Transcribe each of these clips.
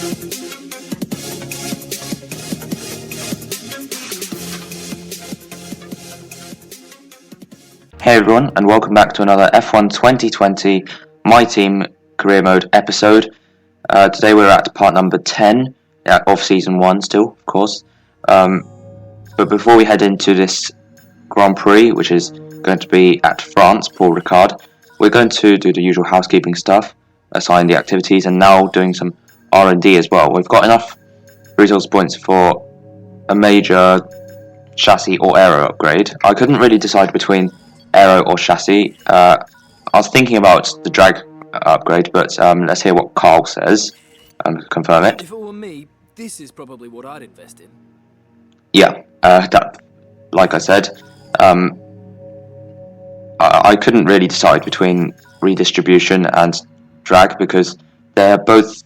Hey everyone, and welcome back to another F1 2020 My Team Career Mode episode. Today we're at part number 10 of Season 1 still, of course. But before we head into this Grand Prix, which is going to be at France, Paul Ricard, we're going to do the usual housekeeping stuff, assign the activities, and now doing some R&D as well. We've got enough resource points for a major chassis or aero upgrade. I couldn't really decide between aero or chassis. I was thinking about the drag upgrade, but let's hear what Carl says and confirm it. If it were me, this is probably what I'd invest in. Yeah, that, like I said, I couldn't really decide between redistribution and drag because they're both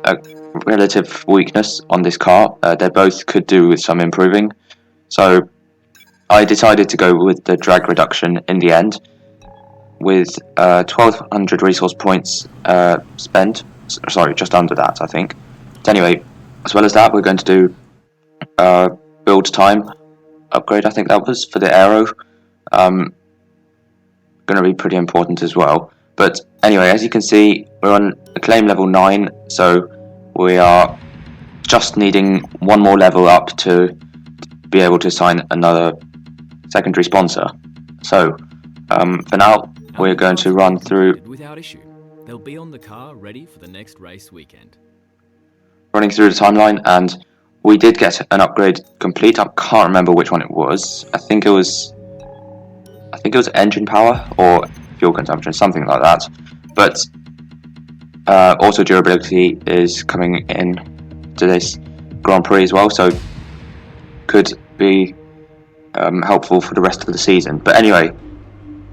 a relative weakness on this car. They both could do with some improving. So I decided to go with the drag reduction in the end, with 1,200 resource points spent. Sorry, just under that, I think. But anyway, as well as that, we're going to do build time upgrade, I think that was, for the aero. Going to be pretty important as well. But anyway, as you can see, we're on acclaim level 9, so we are just needing one more level up to be able to sign another secondary sponsor. So for now we're going to run through without issue. They'll be on the car ready for the next race weekend. Running through the timeline, and we did get an upgrade complete. I can't remember which one it was. I think it was engine power or fuel consumption, something like that. But auto durability is coming in to this Grand Prix as well, so could be helpful for the rest of the season. But anyway,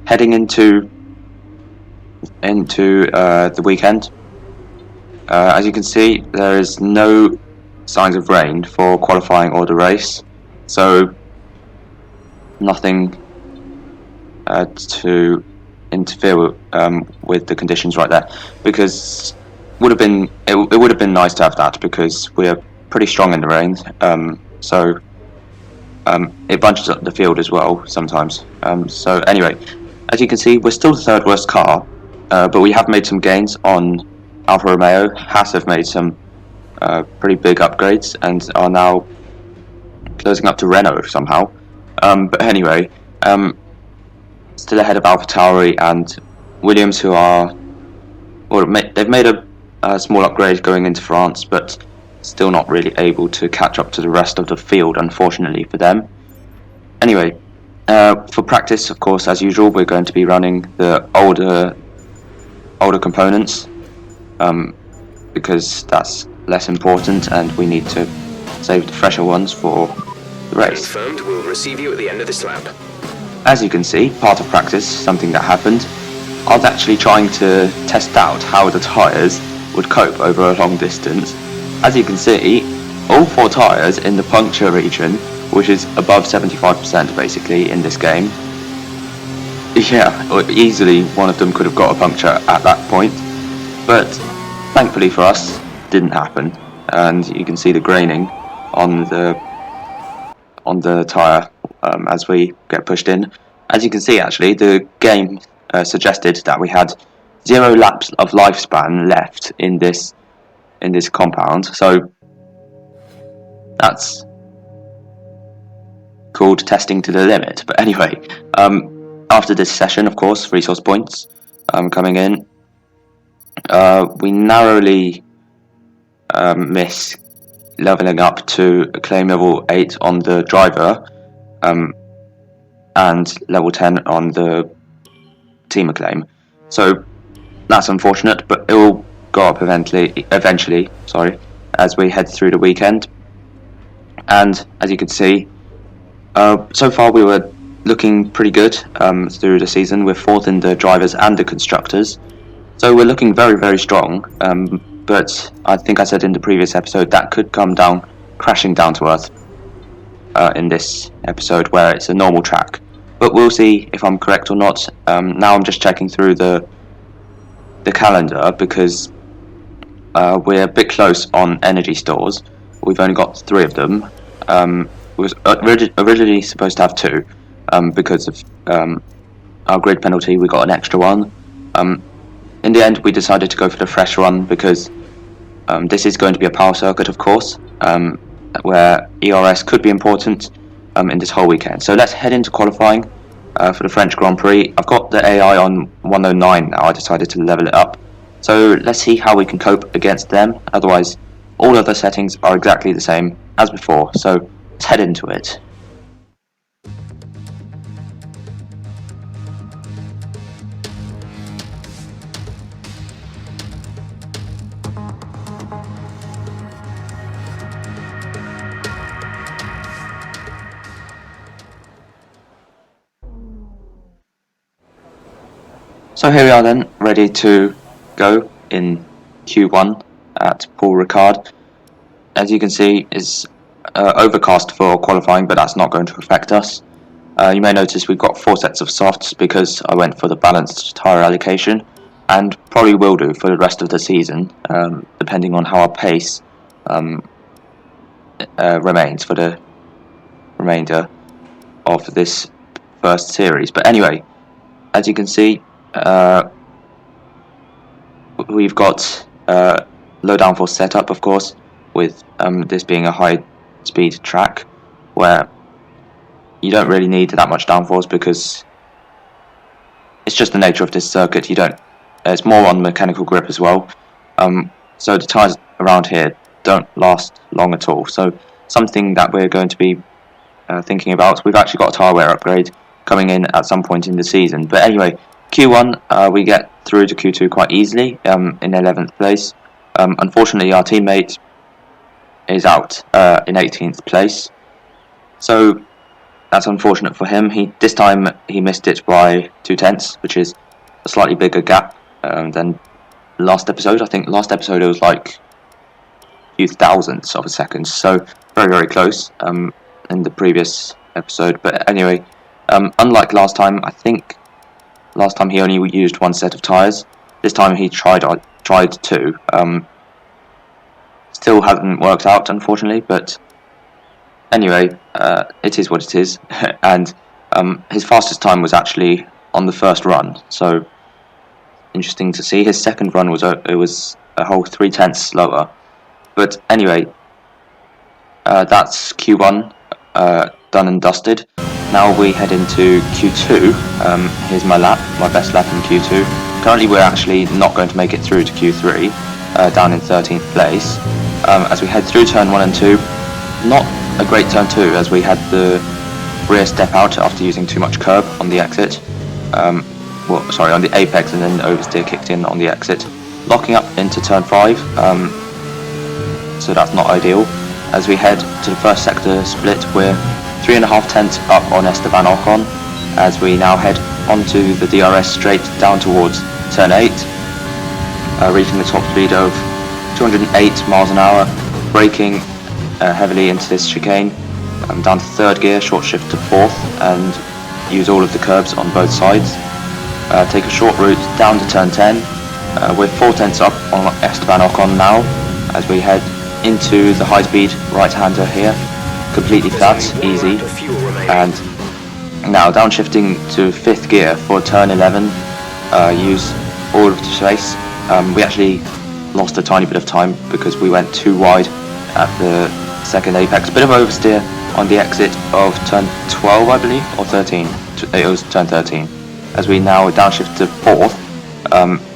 heading into the weekend, as you can see, there is no signs of rain for qualifying or the race, so nothing to interfere with the conditions right there, because it would have been nice to have that, because we're pretty strong in the rain. So it bunches up the field as well sometimes. So anyway, as you can see, we're still the third worst car, but we have made some gains on Alfa Romeo. Haas have made some pretty big upgrades and are now closing up to Renault somehow. But anyway, still ahead of AlphaTauri and Williams, who are, well, they've made a small upgrade going into France, but still not really able to catch up to the rest of the field, unfortunately for them. Anyway, for practice, of course, as usual, we're going to be running the older components, because that's less important and we need to save the fresher ones for the race. Confirmed, we'll receive you at the end of this lap. As you can see, part of practice, something that happened, I was actually trying to test out how the tyres would cope over a long distance. As you can see, all 4 tyres in the puncture region, which is above 75% basically in this game. Yeah, easily one of them could have got a puncture at that point, but thankfully for us, didn't happen. And you can see the graining on the tyre as we get pushed in. As you can see, actually, the game suggested that we had 0 laps of lifespan left in this compound, so that's called testing to the limit. But anyway, after this session, of course, resource points coming in, we narrowly miss leveling up to acclaim level 8 on the driver, and level 10 on the team acclaim. So that's unfortunate, but it will go up eventually, as we head through the weekend. And as you can see, so far we were looking pretty good through the season. We're 4th in the drivers and the constructors, so we're looking very, very strong. But I think I said in the previous episode that could come crashing down to earth in this episode, where it's a normal track. But we'll see if I'm correct or not. Now I'm just checking through the calendar, because we're a bit close on energy stores. We've only got 3 of them. We was originally supposed to have 2, because of our grid penalty. We got an extra one. In the end, we decided to go for the fresh one because this is going to be a power circuit, of course, where ERS could be important in this whole weekend. So let's head into qualifying for the French Grand Prix. I've got the AI on 109 now. I decided to level it up. So let's see how we can cope against them. Otherwise, all other settings are exactly the same as before. So let's head into it. So here we are then, ready to go in Q1 at Paul Ricard. As you can see, it's overcast for qualifying, but that's not going to affect us. You may notice we've got 4 sets of softs because I went for the balanced tyre allocation, and probably will do for the rest of the season, depending on how our pace remains for the remainder of this first series. But anyway, as you can see, we've got low downforce setup, of course, with this being a high speed track where you don't really need that much downforce because it's just the nature of this circuit. It's more on mechanical grip as well, so the tyres around here don't last long at all. So something that we're going to be thinking about. We've actually got a tyre wear upgrade coming in at some point in the season. But anyway, Q1 we get through to Q2 quite easily in 11th place. Unfortunately, our teammate is out in 18th place, so that's unfortunate for him. This time he missed it by 2/10, which is a slightly bigger gap than last episode. I think last episode it was like a few thousandths of a second, so very, very close in the previous episode. But anyway, unlike last time, I think last time he only used 1 set of tyres. This time he tried 2. Still hasn't worked out, unfortunately, but anyway, it is what it is. And his fastest time was actually on the first run, so interesting to see. His second run was a whole 3/10 slower. But anyway, that's Q1 done and dusted. Now we head into Q2. Here's my best lap in Q2. Currently we're actually not going to make it through to Q3, down in 13th place. As we head through turn 1 and 2, not a great turn 2 as we had the rear step out after using too much curb on the exit. On the apex, and then oversteer kicked in on the exit. Locking up into turn 5, so that's not ideal. As we head to the first sector split, we're 3.5 tenths up on Esteban Ocon, as we now head onto the DRS straight down towards turn 8, reaching the top speed of 208 miles an hour, braking heavily into this chicane, down to 3rd gear, short shift to 4th, and use all of the curbs on both sides. Take a short route down to turn 10. We're 4 tenths up on Esteban Ocon now, as we head into the high-speed right-hander here, completely flat, easy, and now downshifting to 5th gear for turn 11, use all of the space. We actually lost a tiny bit of time because we went too wide at the second apex. Bit of oversteer on the exit of turn 12, I believe, or 13. It was turn 13. As we now downshift to 4th,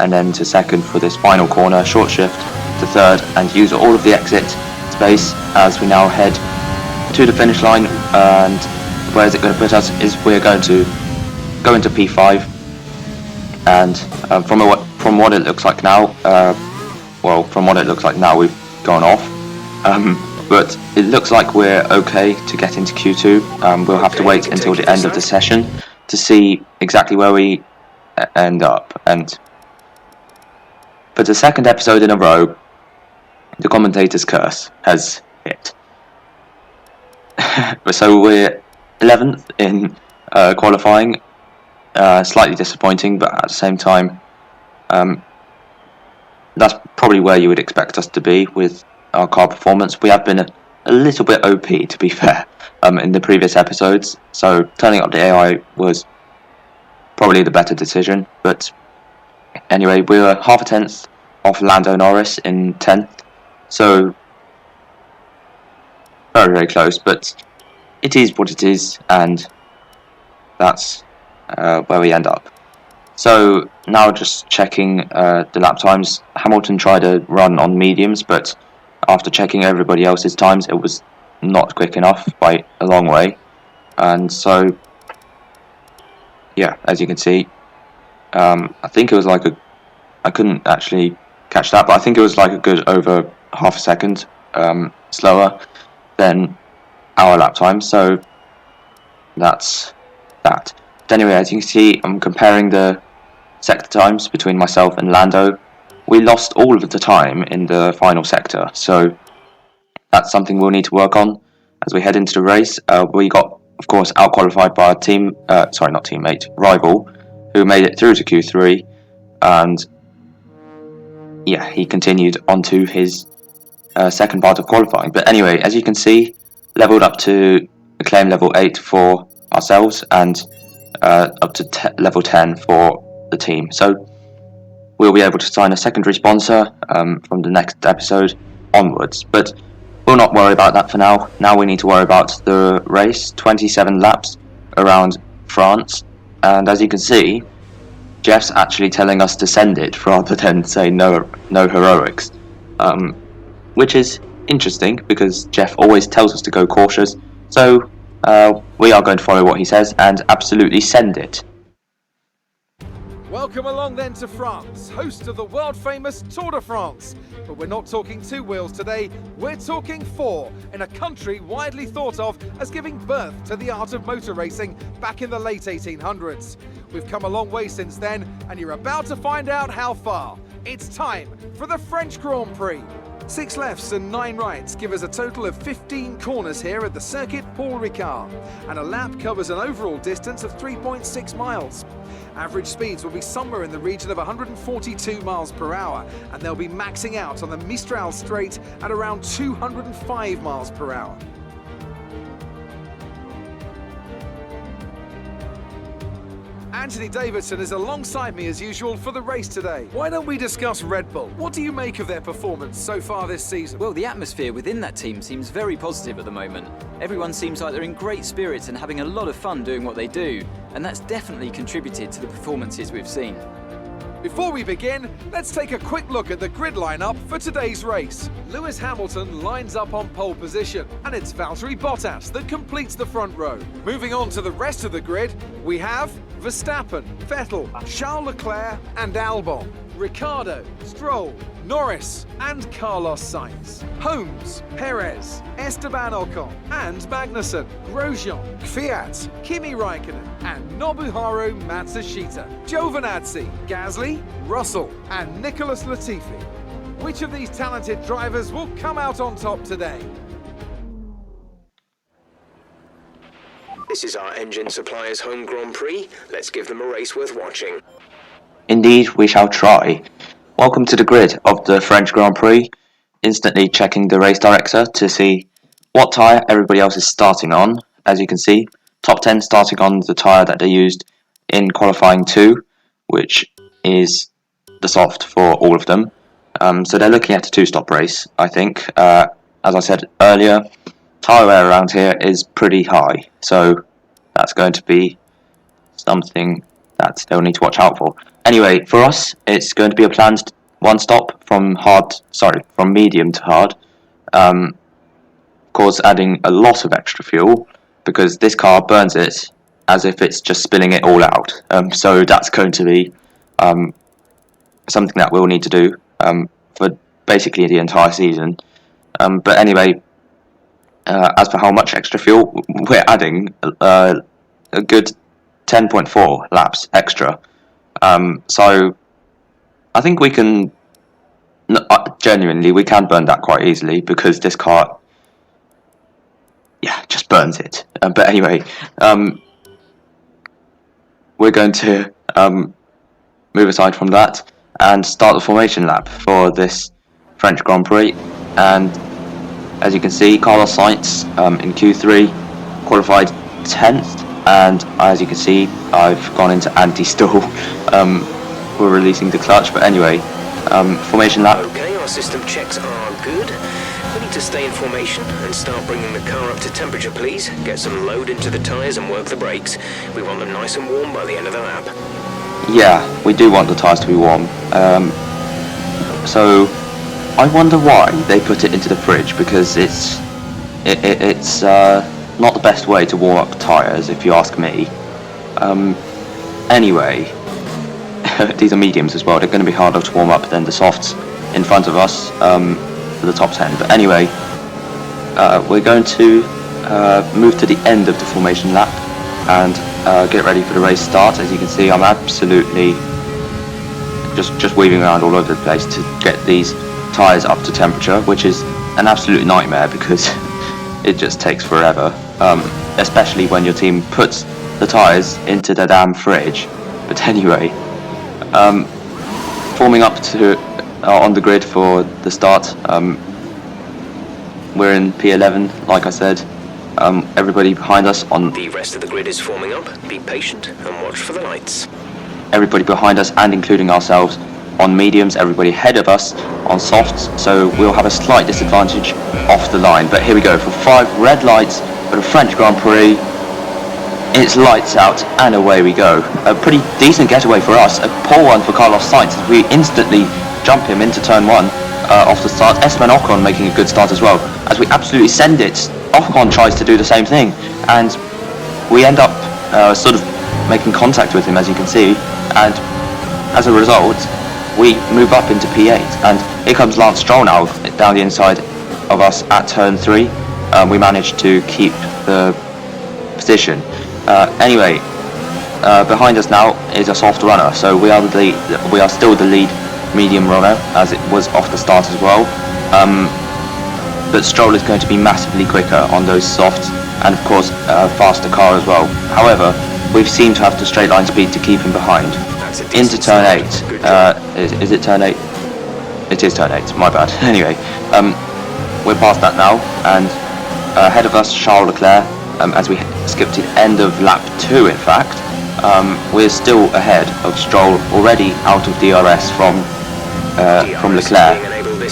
and then to 2nd for this final corner, short shift to 3rd, and use all of the exit space as we now head to the finish line. And where is it going to put us is we're going to go into P5, and from what it looks like now, we've gone off, but it looks like we're okay to get into Q2. We'll have to wait until the end of the session to see exactly where we end up. And for the 2nd episode in a row, the commentator's curse has hit. So we're 11th in qualifying. Slightly disappointing, but at the same time, that's probably where you would expect us to be with our car performance. We have been a little bit OP, to be fair, in the previous episodes, so turning up the AI was probably the better decision. But anyway, we were half a tenth off Lando Norris in 10th, so very, very close, but it is what it is, and that's where we end up. So now just checking the lap times. Hamilton tried to run on mediums, but after checking everybody else's times, it was not quick enough by a long way. And so, yeah, as you can see, I think it was like I couldn't actually catch that, but I think it was like a good over half a second slower than our lap time. So that's that. But anyway, as you can see, I'm comparing the sector times between myself and Lando. We lost all of the time in the final sector, so that's something we'll need to work on as we head into the race. We got, of course, out-qualified by our rival, who made it through to Q3, and yeah, he continued onto his second part of qualifying. But anyway, as you can see, leveled up to acclaim level 8 for ourselves, and up to level 10 for the team. So we'll be able to sign a secondary sponsor from the next episode onwards, but we'll not worry about that for now. Now we need to worry about the race, 27 laps around France, and as you can see, Jeff's actually telling us to send it rather than say no heroics, which is interesting because Jeff always tells us to go cautious, so we are going to follow what he says and absolutely send it. Welcome along then to France, host of the world-famous Tour de France. But we're not talking 2 wheels today, we're talking 4, in a country widely thought of as giving birth to the art of motor racing back in the late 1800s. We've come a long way since then, and you're about to find out how far. It's time for the French Grand Prix. 6 lefts and 9 rights give us a total of 15 corners here at the Circuit Paul Ricard, and a lap covers an overall distance of 3.6 miles. Average speeds will be somewhere in the region of 142 miles per hour, and they'll be maxing out on the Mistral Straight at around 205 miles per hour. Anthony Davidson is alongside me as usual for the race today. Why don't we discuss Red Bull? What do you make of their performance so far this season? Well, the atmosphere within that team seems very positive at the moment. Everyone seems like they're in great spirits and having a lot of fun doing what they do, and that's definitely contributed to the performances we've seen. Before we begin, let's take a quick look at the grid lineup for today's race. Lewis Hamilton lines up on pole position, and it's Valtteri Bottas that completes the front row. Moving on to the rest of the grid, we have Verstappen, Vettel, Charles Leclerc and Albon, Ricciardo, Stroll, Norris and Carlos Sainz, Holmes, Perez, Esteban Ocon and Magnussen, Grosjean, Kvyat, Kimi Raikkonen and Nobuharu Matsushita, Giovinazzi, Gasly, Russell and Nicholas Latifi. Which of these talented drivers will come out on top today? This is our engine supplier's home Grand Prix. Let's give them a race worth watching. Indeed, we shall try. Welcome to the grid of the French Grand Prix. Instantly checking the race director to see what tyre everybody else is starting on. As you can see, top 10 starting on the tyre that they used in qualifying 2, which is the soft for all of them. So they're looking at a 2-stop race, I think. As I said earlier, tyre wear around here is pretty high, so that's going to be something that they'll need to watch out for. Anyway, for us, it's going to be a planned 1-stop from medium to hard. Of course, adding a lot of extra fuel because this car burns it as if it's just spilling it all out. So that's going to be something that we'll need to do for basically the entire season. But anyway, as for how much extra fuel, we're adding a good 10.4 laps extra. So I think we can, genuinely, we can burn that quite easily because this car, yeah, just burns it. But anyway, we're going to move aside from that and start the formation lap for this French Grand Prix. And as you can see, Carlos Sainz in Q3 qualified 10th, and as you can see, I've gone into anti-stall. We're releasing the clutch, but anyway, formation lap. Okay, our system checks are good. We need to stay in formation and start bringing the car up to temperature, please. Get some load into the tyres and work the brakes. We want them nice and warm by the end of the lap. Yeah, we do want the tyres to be warm. So I wonder why they put it into the fridge, because it's not the best way to warm up tyres, if you ask me. Anyway, these are mediums as well. They're going to be harder to warm up than the softs in front of us for the top 10. But anyway, we're going to move to the end of the formation lap and get ready for the race start. As you can see, I'm absolutely just weaving around all over the place to get these tyres up to temperature, which is an absolute nightmare because it just takes forever, especially when your team puts the tyres into the damn fridge. But anyway, forming up to on the grid for the start. We're in P11, like I said. Everybody behind us on the rest of the grid is forming up. Be patient and watch for the lights. Everybody behind us, and including ourselves, on mediums. Everybody ahead of us on softs, so we'll have a slight disadvantage off the line. But here we go for 5 red lights for the French Grand Prix. It's lights out and away we go. A pretty decent getaway for us. A pole one for Carlos Sainz as we instantly jump him into turn 1 off the start. Esteban Ocon making a good start as well. As we absolutely send it, Ocon tries to do the same thing, and we end up sort of making contact with him, as you can see, and as a result we move up into P8, and here comes Lance Stroll now down the inside of us at turn 3. We managed to keep the position. Anyway, behind us now is a soft runner, so we are still the lead medium runner, as it was off the start as well. But Stroll is going to be massively quicker on those softs, and of course a faster car as well. However, we've seemed to have the straight line speed to keep him behind. Into turn 8. Is it turn 8? It is turn 8, my bad. Anyway, we're past that now, and ahead of us Charles Leclerc, as we skip to the end of lap 2 in fact. We're still ahead of Stroll, already out of DRS from Leclerc,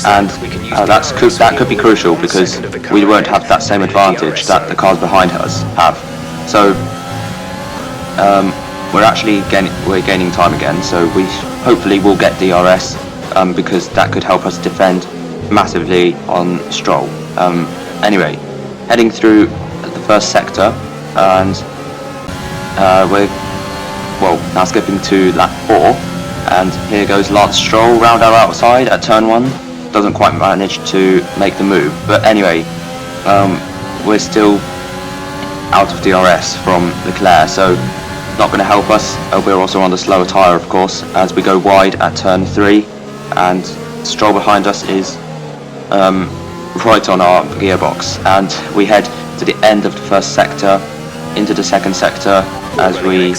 and that could be crucial, because we won't have that same advantage that the cars behind us have. So we're gaining time again, so we hopefully will get DRS, because that could help us defend massively on Stroll. Anyway, heading through the first sector, and we're now skipping to lap 4, and here goes Lance Stroll round our outside at turn 1. Doesn't quite manage to make the move, but anyway, we're still out of DRS from Leclerc, so not going to help us. We're also on the slower tyre, of course, as we go wide at turn 3, and Stroll behind us is right on our gearbox, and we head to the end of the first sector into the second sector as we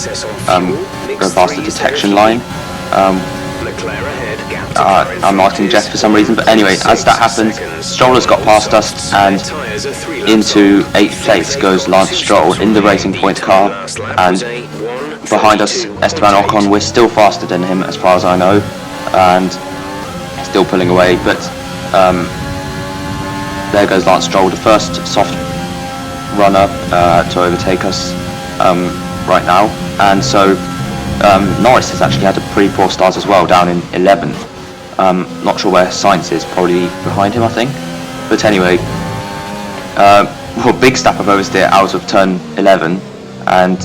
go past the detection line. I'm marking Jeff for some reason, but anyway, as that happens, Stroll has got past us, and into 8th place goes Lance Stroll in the Racing Point car, and behind us Esteban Ocon. We're still faster than him as far as I know, and still pulling away, but there goes Lance Stroll, the first soft runner to overtake us right now. And so Norris has actually had a pretty poor start as well, down in 11th. Not sure where Sainz is, probably behind him I think, but anyway, big step of oversteer out of turn 11, and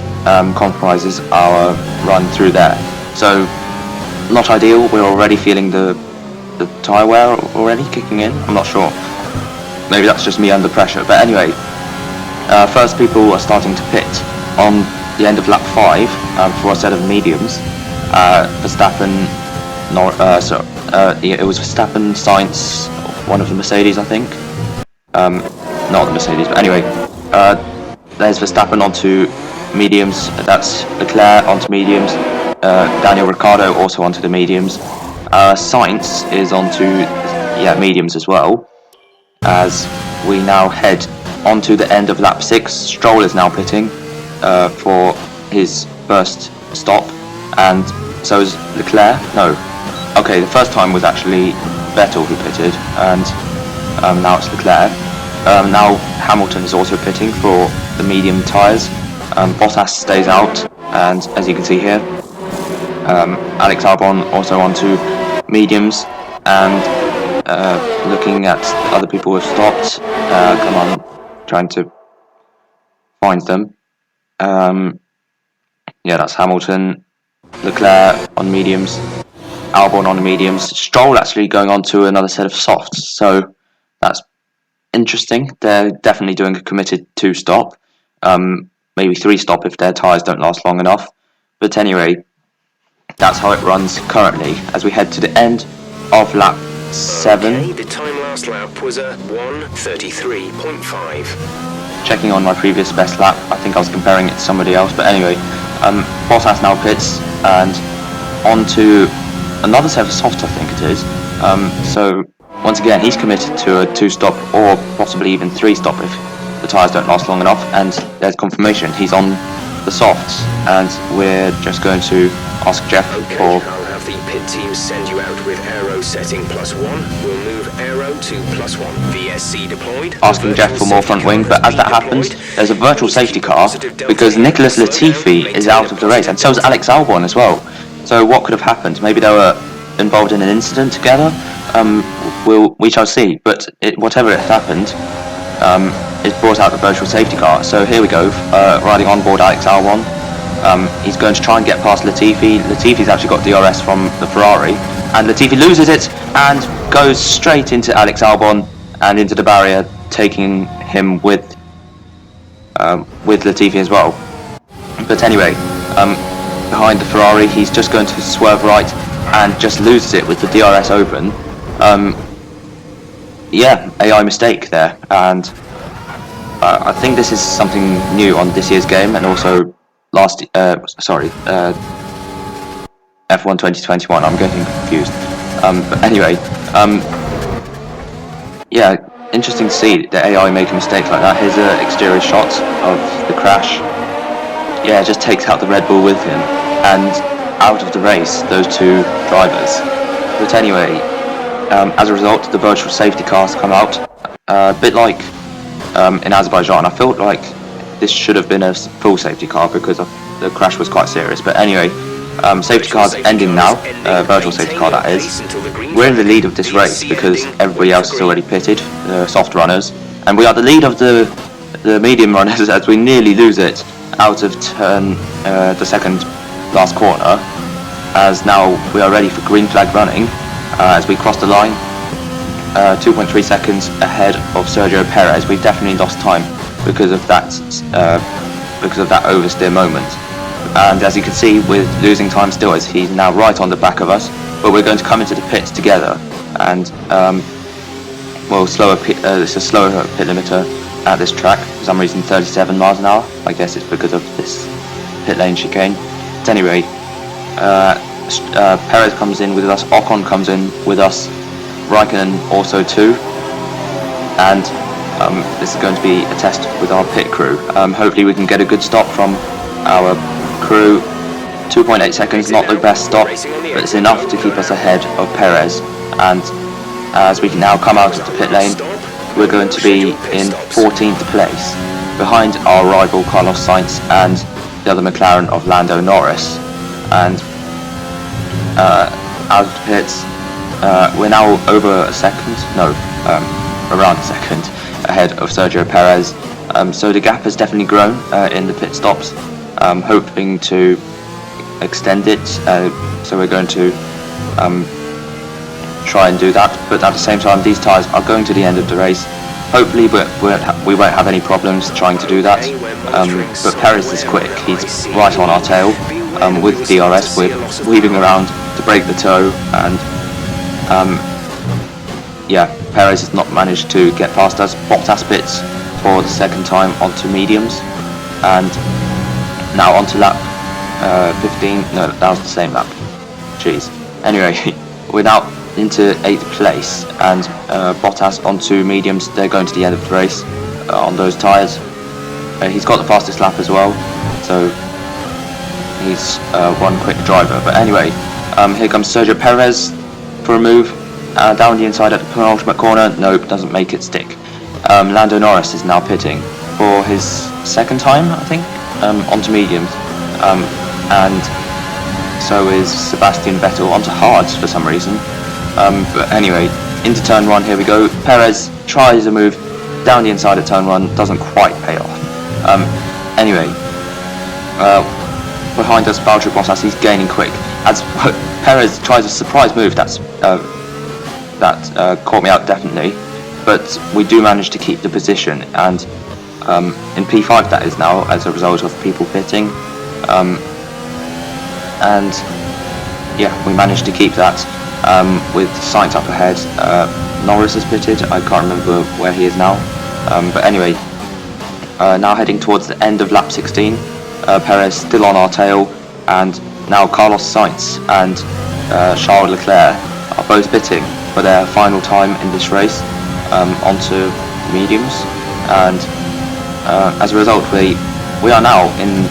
compromises our run through there. So not ideal. We're already feeling the tyre wear already kicking in. I'm not sure, maybe that's just me under pressure, but anyway, first people are starting to pit on the end of lap 5 for a set of mediums. Verstappen, it was Verstappen, Sainz, one of the Mercedes I think, not the Mercedes, but anyway, there's Verstappen onto mediums, that's Leclerc onto mediums, Daniel Ricciardo also onto the mediums, Sainz is onto mediums as well, as we now head onto the end of lap 6. Stroll is now pitting for his first stop, and so is Leclerc. No, okay, the first time was actually Vettel who pitted, and now it's Leclerc. Now Hamilton is also pitting for the medium tyres. Bottas stays out, and as you can see here, Alex Albon also onto mediums, and looking at other people who have stopped. Come on, trying to find them. That's Hamilton, Leclerc on mediums, Albon on mediums, Stroll actually going on to another set of softs, so that's interesting. They're definitely doing a committed 2-stop, maybe 3-stop if their tyres don't last long enough, but anyway, that's how it runs currently as we head to the end of lap 7. Okay, the time last lap was a 1:33.5. Checking on my previous best lap, I think I was comparing it to somebody else, but anyway, Bottas now pits and onto another set of softs, I think it is. So once again, he's committed to a 2-stop or possibly even 3-stop if the tyres don't last long enough, and there's confirmation he's on the softs, and we're just going to ask Jeff Okay, for... I'll have the pit team send you out with aero setting +1. We'll move aero to +1. VSC deployed. Asking Jeff for more front wing, but as that happens, there's a virtual safety car because Nicholas Latifi is out of the race, and so is Alex Albon as well. So what could have happened? Maybe they were involved in an incident together. We shall see. But whatever it happened, it brought out the virtual safety car. So here we go, riding on board Alex Albon. He's going to try and get past Latifi. Latifi's actually got DRS from the Ferrari, and Latifi loses it and goes straight into Alex Albon and into the barrier, taking him with Latifi as well. But anyway, behind the Ferrari, he's just going to swerve right and just loses it with the DRS open. AI mistake there, and I think this is something new on this year's game, and also F1 2021. I'm getting confused. But anyway, interesting to see the AI make a mistake like that. Here's an exterior shot of the crash. Yeah, it just takes out the Red Bull with him, and out of the race, those two drivers. But anyway, as a result, the virtual safety cars come out, a bit like in Azerbaijan. I felt like this should have been a full safety car because the crash was quite serious. But anyway, safety cars ending now, virtual safety car that is. We're in the lead of this race because everybody else is already pitted, the soft runners, and we are the lead of the medium runners as we nearly lose it out of the second last corner, as now we are ready for green flag running as we cross the line, 2.3 seconds ahead of Sergio Perez. We've definitely lost time because of that oversteer moment, and as you can see, we're losing time still as he's now right on the back of us, but we're going to come into the pits together, and it's a slower pit limiter at this track, for some reason 37 miles an hour. I guess it's because of this pit lane chicane. But anyway, Perez comes in with us, Ocon comes in with us, Raikkonen also too, and this is going to be a test with our pit crew. Hopefully we can get a good stop from our crew. 2.8 seconds, not the best stop, but it's enough to keep us ahead of Perez, and as we can now come out of the pit lane, we're going to be in 14th place, behind our rival Carlos Sainz and the other McLaren of Lando Norris. And out of the pits, we're now over a second, around a second ahead of Sergio Perez. So the gap has definitely grown in the pit stops, hoping to extend it, so we're going to try and do that, but at the same time these tyres are going to the end of the race. Hopefully we won't have any problems trying to do that, but Perez is quick, he's right on our tail. With DRS we're weaving around to break the toe, and Perez has not managed to get past us. Bottas pits for the second time onto mediums, and now onto lap 15, no, that was the same lap, jeez. Anyway, we're now into 8th place, and Bottas onto mediums. They're going to the end of the race on those tyres. He's got the fastest lap as well, so he's one quick driver. But anyway, here comes Sergio Perez for a move down the inside at the penultimate corner. Nope, doesn't make it stick. Lando Norris is now pitting for his second time, I think, onto mediums, and so is Sebastian Vettel onto hards for some reason. But anyway, into turn 1, here we go. Perez tries a move down the inside at turn 1, doesn't quite pay off. Anyway, behind us, Valtteri Bottas, he's gaining quick. As Perez tries a surprise move, that caught me out definitely. But we do manage to keep the position, and in P5 that is now, as a result of people pitting. And yeah, we managed to keep that with Sainz up ahead. Norris has pitted, I can't remember where he is now. But anyway, now heading towards the end of lap 16. Perez still on our tail, and now Carlos Sainz and Charles Leclerc are both pitting for their final time in this race onto mediums, and as a result we are now in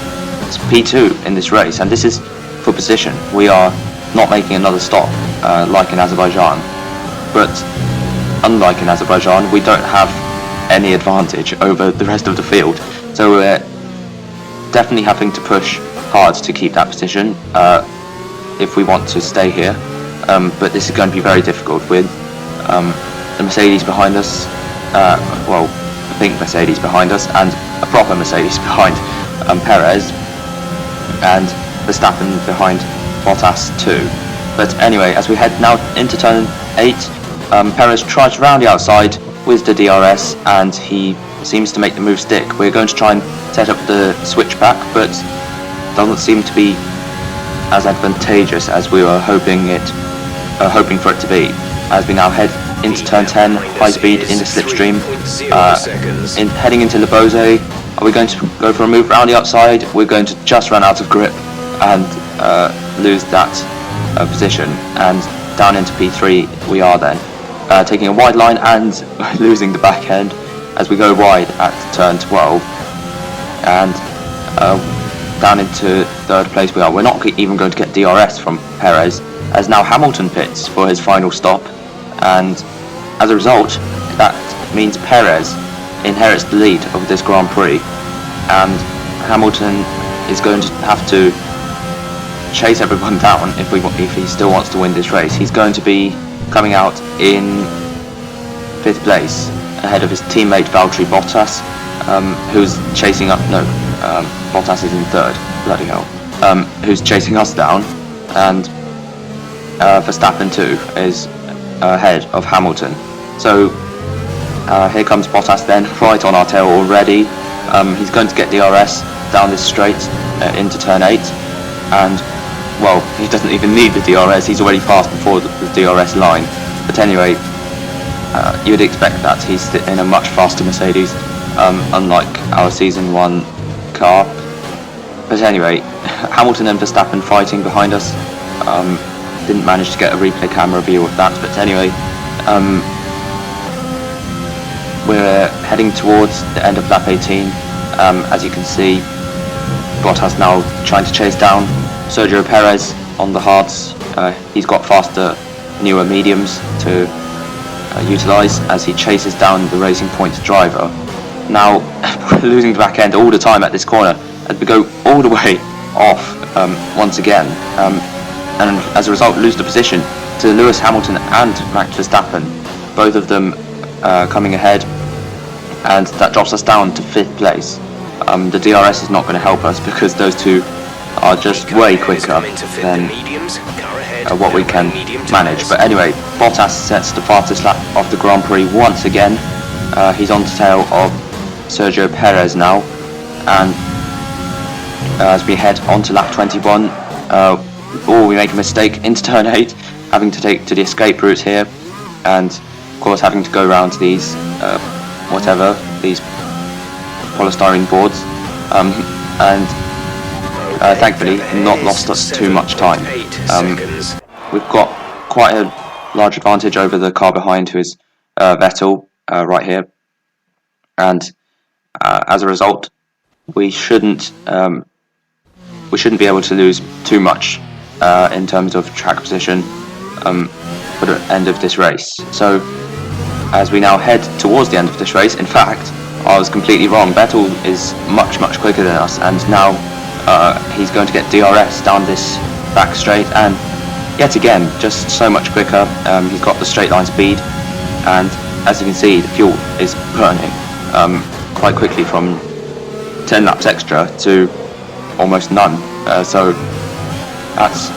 P2 in this race, and this is for position. We are not making another stop like in Azerbaijan, but unlike in Azerbaijan, we don't have any advantage over the rest of the field, so we're definitely having to push hard to keep that position if we want to stay here, but this is going to be very difficult with the Mercedes behind us, well, the pink Mercedes behind us, and a proper Mercedes behind Perez, and Verstappen behind Bottas too. But anyway, as we head now into turn 8, Perez tries round the outside with the DRS, and he seems to make the move stick. We're going to try and set up the switch back, but doesn't seem to be as advantageous as we were hoping for it to be. As we now head into turn 10, high speed in the slipstream, heading into Le Bose. Are we going to go for a move round the outside? We're going to just run out of grip and lose that position, and down into P3 we are then, taking a wide line and losing the back end as we go wide at turn 12, and down into 3rd place we are. We're not even going to get DRS from Perez, as now Hamilton pits for his final stop, and as a result that means Perez inherits the lead of this Grand Prix, and Hamilton is going to have to chase everyone down if he still wants to win this race. He's going to be coming out in 5th place ahead of his teammate Valtteri Bottas, who's chasing up. No, Bottas is in 3rd. Bloody hell. Who's chasing us down, and Verstappen too is ahead of Hamilton. So here comes Bottas then, right on our tail already. He's going to get DRS down this straight into turn 8, and well, he doesn't even need the DRS, he's already passed before the DRS line. But anyway, you would expect that. He's in a much faster Mercedes, unlike our season 1 car. But anyway, Hamilton and Verstappen fighting behind us. Didn't manage to get a replay camera view of that, but anyway, we're heading towards the end of lap 18. As you can see, Bottas now trying to chase down Sergio Perez on the hards. He's got faster, newer mediums to utilise as he chases down the Racing Point driver. Now we're losing the back end all the time at this corner as we go all the way off once again, and as a result lose the position to Lewis Hamilton and Max Verstappen, both of them coming ahead, and that drops us down to 5th place. The DRS is not going to help us because those two are just way quicker than what we can manage. But anyway, Bottas sets the fastest lap of the Grand Prix once again. He's on the tail of Sergio Perez now, and as we head on to lap 21, we make a mistake into turn 8, having to take to the escape route here, and of course having to go around these these polystyrene boards, and thankfully not lost us too much time. We've got quite a large advantage over the car behind, who is Vettel right here, and as a result, we shouldn't be able to lose too much in terms of track position for the end of this race. So as we now head towards the end of this race, in fact, I was completely wrong. Vettel is much quicker than us, and now he's going to get DRS down this back straight, and yet again, just so much quicker. He's got the straight line speed, and as you can see, the fuel is burning quite quickly, from 10 laps extra to almost none. So that's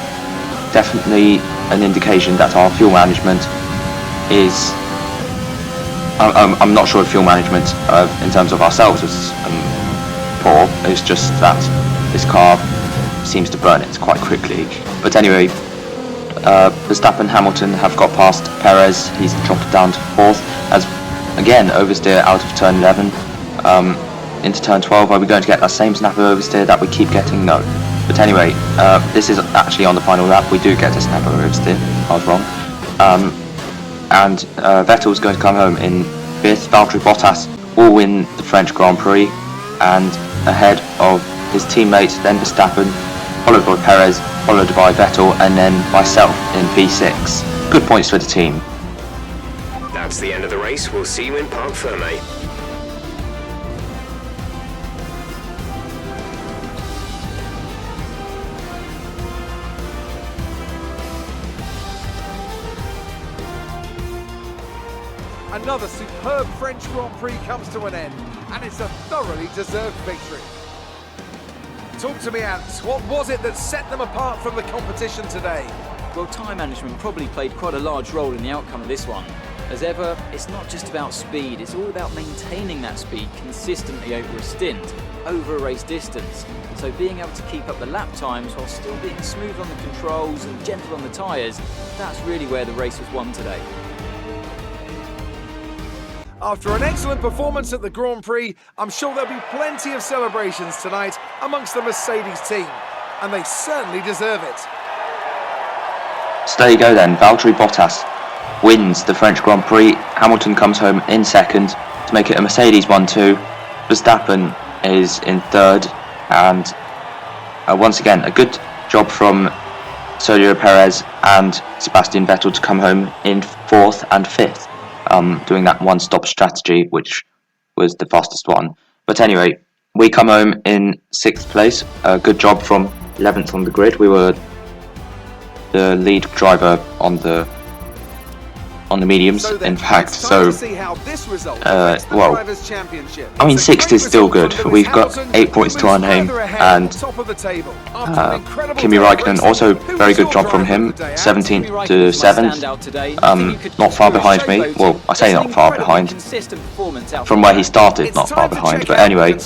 definitely an indication that our fuel management is... I'm not sure if fuel management in terms of ourselves was poor. It's just that this car seems to burn it quite quickly. But anyway, Verstappen and Hamilton have got past Perez. He's dropped down to 4th as, again, oversteer out of turn 11 into turn 12. Are we going to get that same snapper oversteer that we keep getting? No. But anyway, this is actually on the final lap. We do get a snapper oversteer. I was wrong. And Vettel's going to come home in 5th. Valtteri Bottas will win the French Grand Prix, and ahead of his teammate, then Verstappen, followed by Perez, followed by Vettel, and then myself in P6. Good points for the team. That's the end of the race. We'll see you in Parc Fermé. Another superb French Grand Prix comes to an end, and it's a thoroughly deserved victory. Talk to me, Ants. What was it that set them apart from the competition today? Well, tyre management probably played quite a large role in the outcome of this one. As ever, it's not just about speed, it's all about maintaining that speed consistently over a stint, over a race distance. So being able to keep up the lap times while still being smooth on the controls and gentle on the tyres, that's really where the race was won today. After an excellent performance at the Grand Prix, I'm sure there'll be plenty of celebrations tonight amongst the Mercedes team, and they certainly deserve it. So there you go then, Valtteri Bottas wins the French Grand Prix. Hamilton comes home in 2nd to make it a Mercedes 1-2. Verstappen is in 3rd, and once again, a good job from Sergio Perez and Sebastian Vettel to come home in 4th and 5th. Doing that one-stop strategy, which was the fastest one. But anyway, we come home in 6th place. Good job from 11th on the grid. We were the lead driver on the mediums, in fact. So, well, I mean, 6th is still good. We've got 8 points to our name, and Kimi Räikkönen, also very good job from him, 17th to 7th, not far behind me. Well, I say not far behind, from where he started, not far behind, but anyway,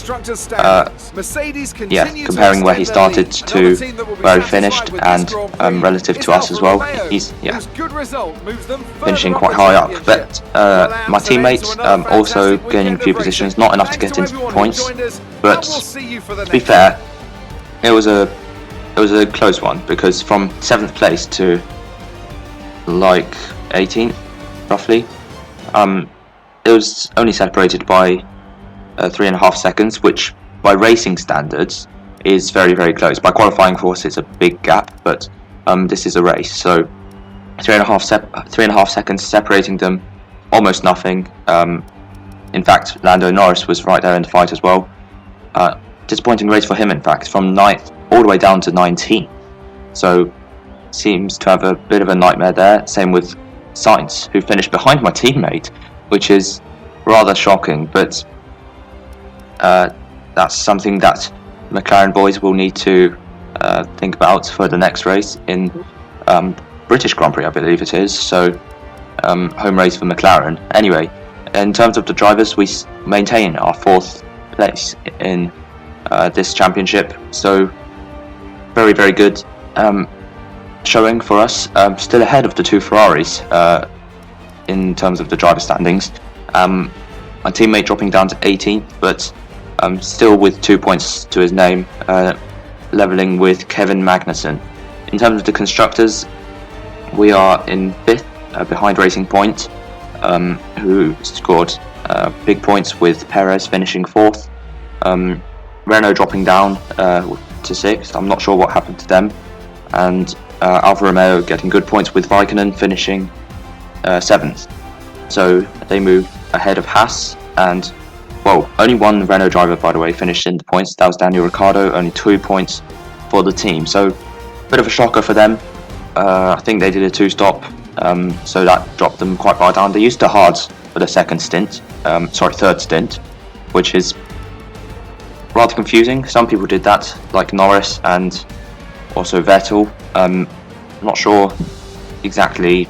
yeah, comparing where he started to where he finished, and relative to us as well, he's, yeah, finishing quite high up. But my teammates also gaining a few positions, not enough to get into points, but to be fair, it was a close one, because from 7th place to like 18th roughly, it was only separated by 3.5 seconds, which by racing standards is very close. By qualifying, of course, it's a big gap, but this is a race, so 3.5 seconds separating them, almost nothing. In fact, Lando Norris was right there in the fight as well. Disappointing race for him, in fact, from 9th all the way down to 19th. So seems to have a bit of a nightmare there. Same with Sainz, who finished behind my teammate, which is rather shocking. But that's something that McLaren boys will need to think about for the next race in British Grand Prix, I believe it is. So home race for McLaren. Anyway, in terms of the drivers, we maintain our 4th place in this championship. So very good showing for us. Still ahead of the 2 Ferraris in terms of the driver standings. My teammate dropping down to 18th, but still with 2 points to his name, levelling with Kevin Magnussen. In terms of the constructors, we are in 5th, behind Racing Point, who scored big points with Perez finishing 4th. Renault dropping down to 6th. I'm not sure what happened to them. And Alfa Romeo getting good points with Raikkonen finishing 7th. So they move ahead of Haas, and well, only one Renault driver, by the way, finished in the points. That was Daniel Ricciardo, only 2 points for the team. So bit of a shocker for them. I think they did a 2-stop, so that dropped them quite far down. They used the hards for the third stint, which is rather confusing. Some people did that, like Norris and also Vettel. Not sure exactly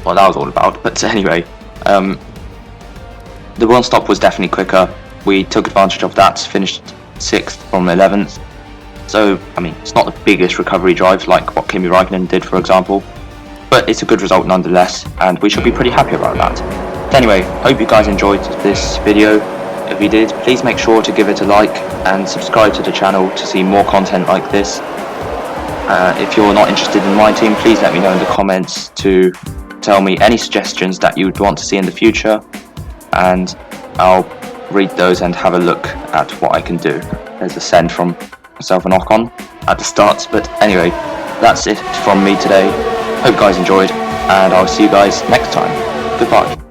what that was all about, but anyway, the 1-stop was definitely quicker. We took advantage of that, finished 6th from 11th. So, I mean, it's not the biggest recovery drive like what Kimi Raikkonen did, for example, but it's a good result nonetheless, and we should be pretty happy about that. But anyway, hope you guys enjoyed this video. If you did, please make sure to give it a like and subscribe to the channel to see more content like this. If you're not interested in my team, please let me know in the comments to tell me any suggestions that you'd want to see in the future, and I'll read those and have a look at what I can do. There's a send from myself and Ocon at the start, but anyway, that's it from me today. Hope you guys enjoyed, and I'll see you guys next time. Goodbye.